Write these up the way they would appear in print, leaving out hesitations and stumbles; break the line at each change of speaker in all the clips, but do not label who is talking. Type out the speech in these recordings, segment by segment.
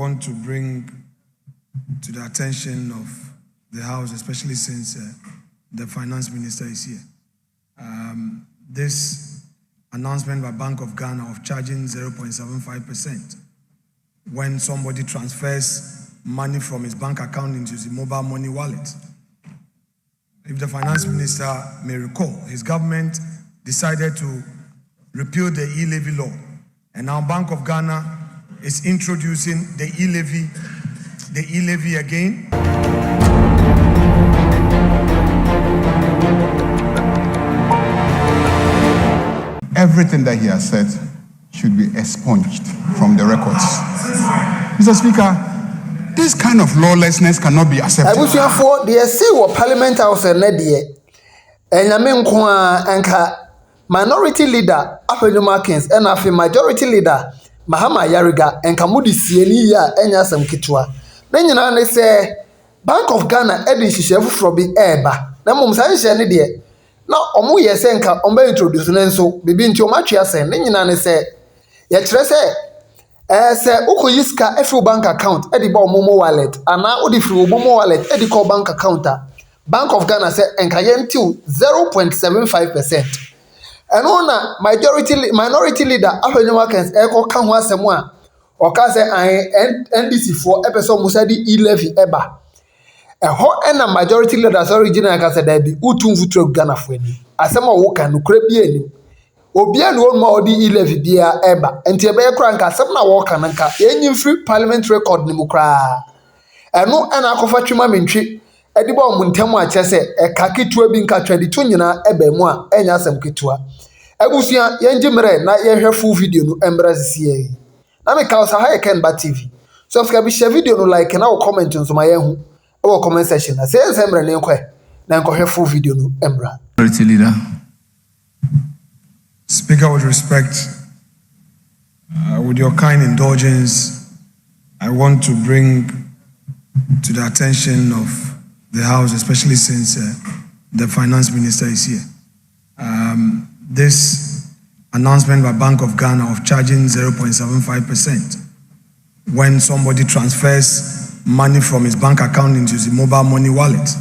I want to bring to the attention of the House, especially since the Finance Minister is here, this announcement by Bank of Ghana of charging 0.75% when somebody transfers money from his bank account into his mobile money wallet. If the Finance Minister may recall, his government decided to repeal the e-levy law, and now Bank of Ghana is introducing the e-levy again.
Everything that he has said should be expunged from the records. Mr. Speaker, this kind of lawlessness cannot be accepted.
I wish you for the see Parliament House and Nedie and Anka Minority Leader Afenyo Markings and Afenyo Majority Leader Mahama Ayariga and Kamudi Sienia and Yasam Kitwa. Then you say Bank of Ghana Edith Chef from the Eba. Namum Sansha Nedie. Now, omu yesenka ombe introduce nenso bibi nti omatwe asen ne nyina ne se ye kire se ukoyiska every bank account e di ba omomo wallet ana odi free omomo wallet e di call bank account Bank of Ghana say enka ye ntiu 0.75%. Eno na minority leader Afenyo Markings e ko ka ho asem a o ka say NDC for epeso musa di e-levy eba. Na majority leaders original ka say that be utumfutu Ghana fani asem a wo kan no kura bi anim obi an won ma odi e-levy dia eba enti e be kura nka asem na wo kan nka enyim free parliament record ni mu kura eno na akofa twema mentwi edi ba omuntam a che say e ka ketua bi nka twadi to nyina eba mu a enya asem ketua abusia yenjimre na ye hwe full video no embra sisi na me ka usa ha ken ba TV subscribe share video no like na comment nso ma yehu our comment section. I say semre ne nkwe na nkwe full video no embra.
Leader. Speaker, with respect, with your kind indulgence, I want to bring to the attention of the House, especially since the Finance Minister is here, this announcement by Bank of Ghana of charging 0.75% when somebody transfers money from his bank account into his mobile money wallet.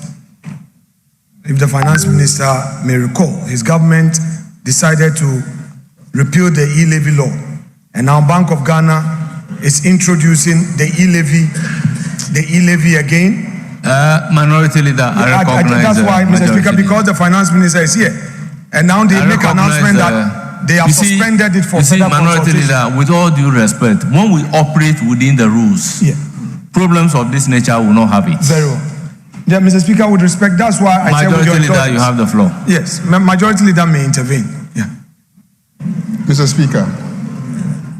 If the Finance Minister may recall, his government decided to repeal the e-levy law, and now Bank of Ghana is introducing the e-levy again.
Minority Leader, I recognize.
That's why, Mr. Speaker, because the Finance Minister is here, and now they make an announcement that they have suspended it for further
Minority Leader, with all due respect, when we operate within the rules, problems of this nature will not have it.
Very well. Yeah, Mr. Speaker, with respect, that's why I say with your
Majority Leader, you have the floor.
Yes, Majority Leader may intervene. Yeah.
Mr. Speaker,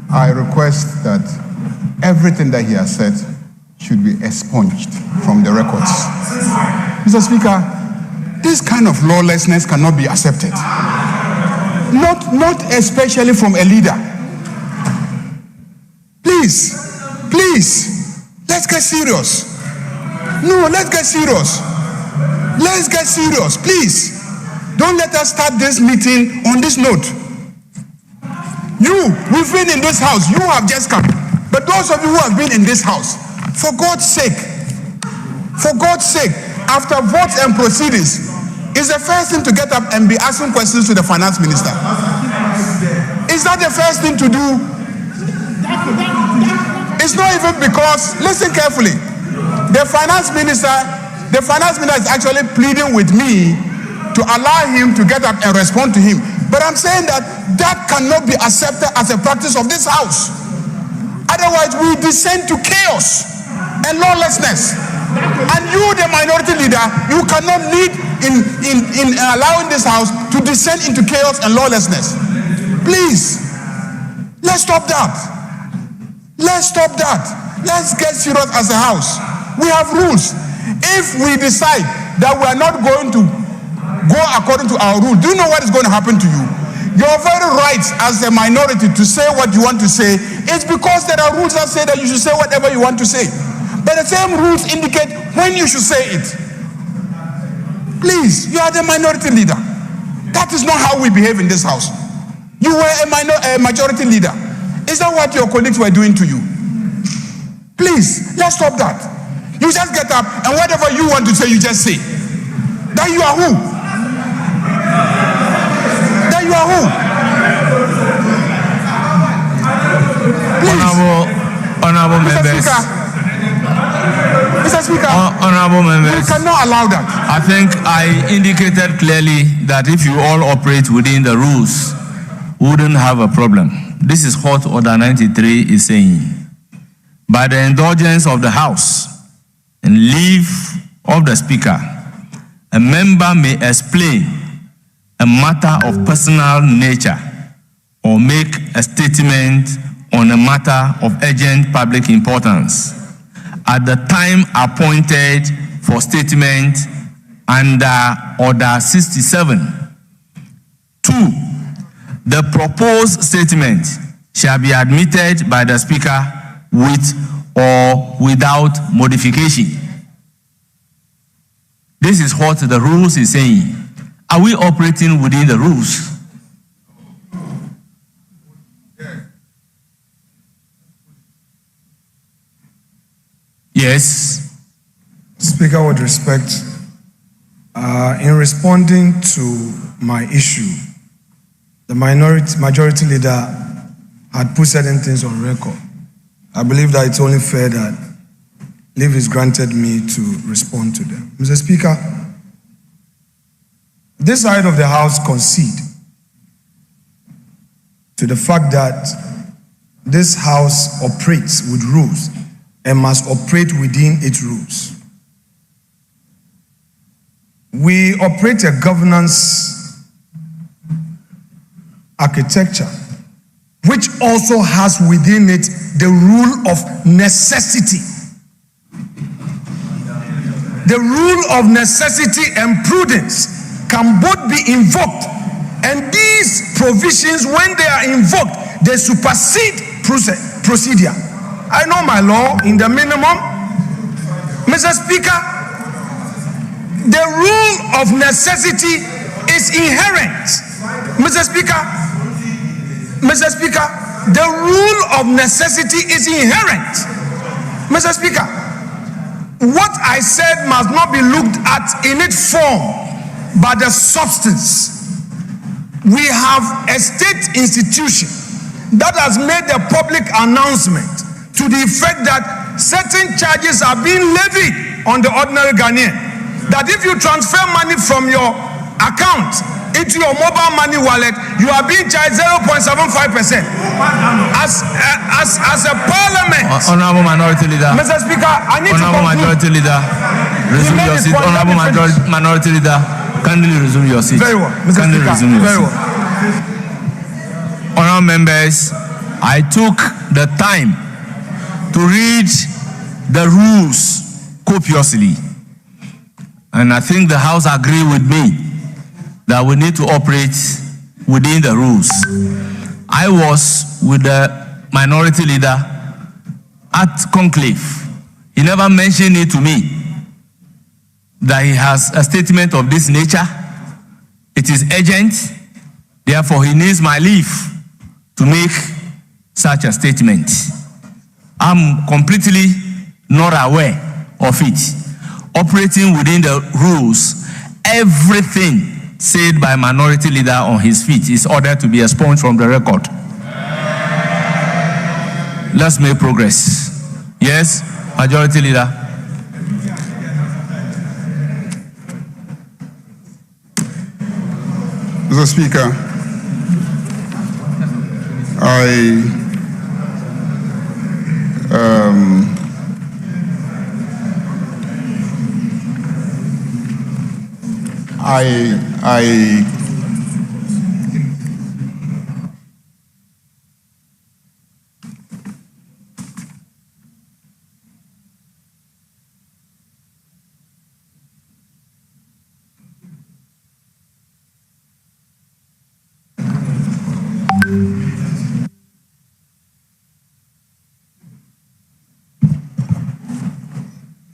I request that everything that he has said should be expunged from the records. Mr. Speaker, this kind of lawlessness cannot be accepted. Not especially from a leader. Please, let's get serious. No, let's get serious. Let's get serious, please. Don't let us start this meeting on this note. We've been in this house. You have just come. But those of you who have been in this house, for God's sake, after votes and proceedings, it's the first thing to get up and be asking questions to the Finance Minister. Is that the first thing to do? It's not even because, listen carefully, the finance minister is actually pleading with me to allow him to get up and respond to him. But I'm saying that cannot be accepted as a practice of this house. Otherwise, we descend to chaos and lawlessness. And you, the minority leader, you cannot lead in allowing this house to descend into chaos and lawlessness. Please, let's stop that. Let's get serious as a house. We have rules. If we decide that we are not going to go according to our rules, do you know what is going to happen to you? Your very rights as a minority to say what you want to say is because there are rules that say that you should say whatever you want to say. But the same rules indicate when you should say it. Please, you are the minority leader. That is not how we behave in this house. You were a majority leader. Is that what your colleagues were doing to you? Please, let's stop that. You just get up and whatever you want to say, you just say. Then you are who? Then you are who? Please.
Honorable members.
Mr. Speaker,
honorable members,
we cannot allow that.
I think I indicated clearly that if you all operate within the rules, we wouldn't have a problem. This is what Order 93 is saying. By the indulgence of the House and leave of the Speaker, a member may explain a matter of personal nature or make a statement on a matter of urgent public importance at the time appointed for statement under Order 67. 2. The proposed statement shall be admitted by the Speaker with or without modification. This is what the rules is saying. Are we operating within the rules? Yes.
Speaker, with respect, in responding to my issue, the majority leader had put certain things on record. I believe that it's only fair that leave is granted me to respond to them. Mr. Speaker, this side of the House concede to the fact that this House operates with rules and must operate within its rules. We operate a governance architecture which also has within it the rule of necessity. The rule of necessity and prudence can both be invoked, and these provisions, when they are invoked, they supersede procedure. I know my law in the minimum. Mr. Speaker, the rule of necessity is inherent. Mr. Speaker, the rule of necessity is inherent. Mr. Speaker, what I said must not be looked at in its form, but the substance. We have a state institution that has made a public announcement to the effect that certain charges are being levied on the ordinary Ghanaian. That if you transfer money from your account into your mobile money wallet, you are being charged 0.75%. As a parliament.
Honorable Minority Leader.
Mr. Speaker, I need
Honorable
to conclude.
Majority Leader, resume your seat. Honorable Minority Leader, kindly resume your seat.
Very well, Mr.
Kindly
Speaker.
resume your
Very
seat.
well.
Honorable members, I took the time to read the rules copiously, and I think the House agree with me that we need to operate within the rules. I was with the Minority Leader at conclave. He never mentioned it to me that he has a statement of this nature. It is urgent, therefore he needs my leave to make such a statement. I'm completely not aware of it. Operating within the rules, everything said by Minority Leader on his feet is ordered to be expunged from the record. Let's make progress. Yes, Majority Leader.
Mr. Speaker,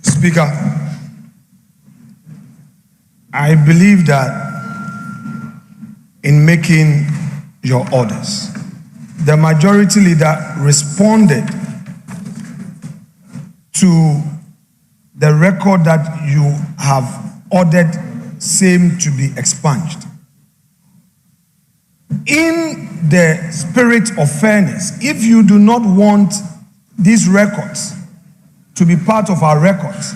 Speaker, I believe that in making your orders, the Majority Leader responded to the record that you have ordered same to be expunged. In the spirit of fairness, if you do not want these records to be part of our records,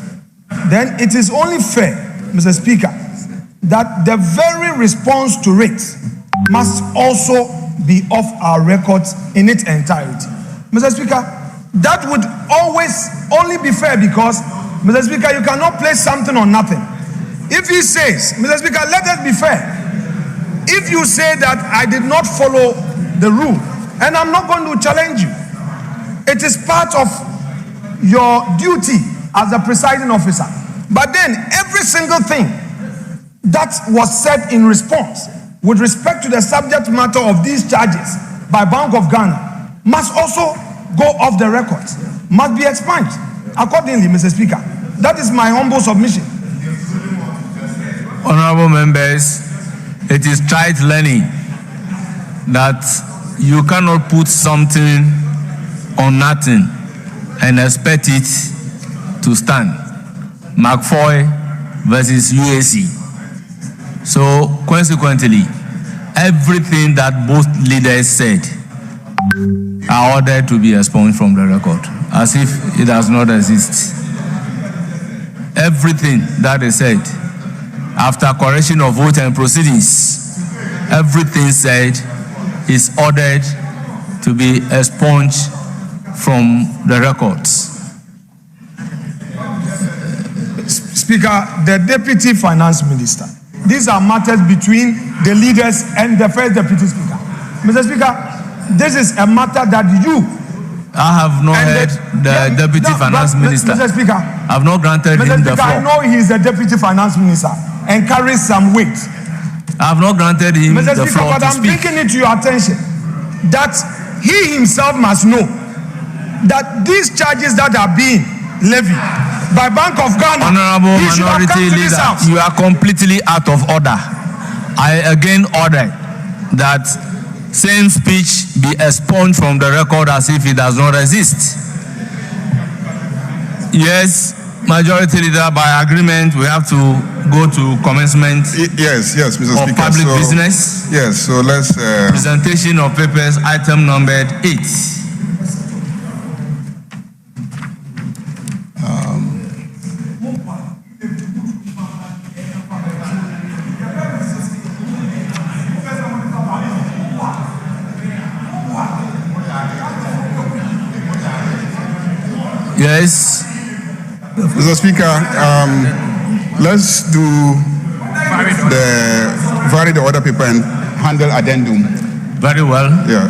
then it is only fair, Mr. Speaker, that the very response to it must also be off our records in its entirety. Mr. Speaker, that would always only be fair because, Mr. Speaker, you cannot place something on nothing. If he says, Mr. Speaker, let us be fair. If you say that I did not follow the rule, and I'm not going to challenge you, it is part of your duty as a presiding officer. But then every single thing that was said in response with respect to the subject matter of these charges by Bank of Ghana must also go off the records, must be expunged accordingly, Mr. Speaker. That is my humble submission.
Honorable members, it is trite learning that you cannot put something on nothing and expect it to stand. McFoy versus UAC. So consequently, everything that both leaders said are ordered to be expunged from the record, as if it does not exist. Everything that they said, after correction of vote and proceedings, everything said is ordered to be expunged from the records.
Speaker, the Deputy Finance Minister, these are matters between the leaders and the First Deputy Speaker. Mr. Speaker, this is a matter that you...
I have not heard the Deputy Finance Minister.
Mr. Speaker,
I have not granted him the floor.
I know he is the Deputy Finance Minister and carries some weight.
I have not granted him
Mr.
the
Speaker,
floor
but
to
I'm
speak.
bringing it to your attention that he himself must know that these charges that are being levied by Bank of Ghana,
Honorable Minority Leader, you are completely out of order. I again order that same speech be expunged from the record as if it does not exist. Yes, Majority Leader, by agreement, we have to go to commencement.
Yes, Mr.
Of
Speaker.
Public business.
Yes, so let's...
Presentation of papers, item numbered 8. Yes.
Mr. Speaker, let's do vary the order paper and handle addendum.
Very well.
Yeah.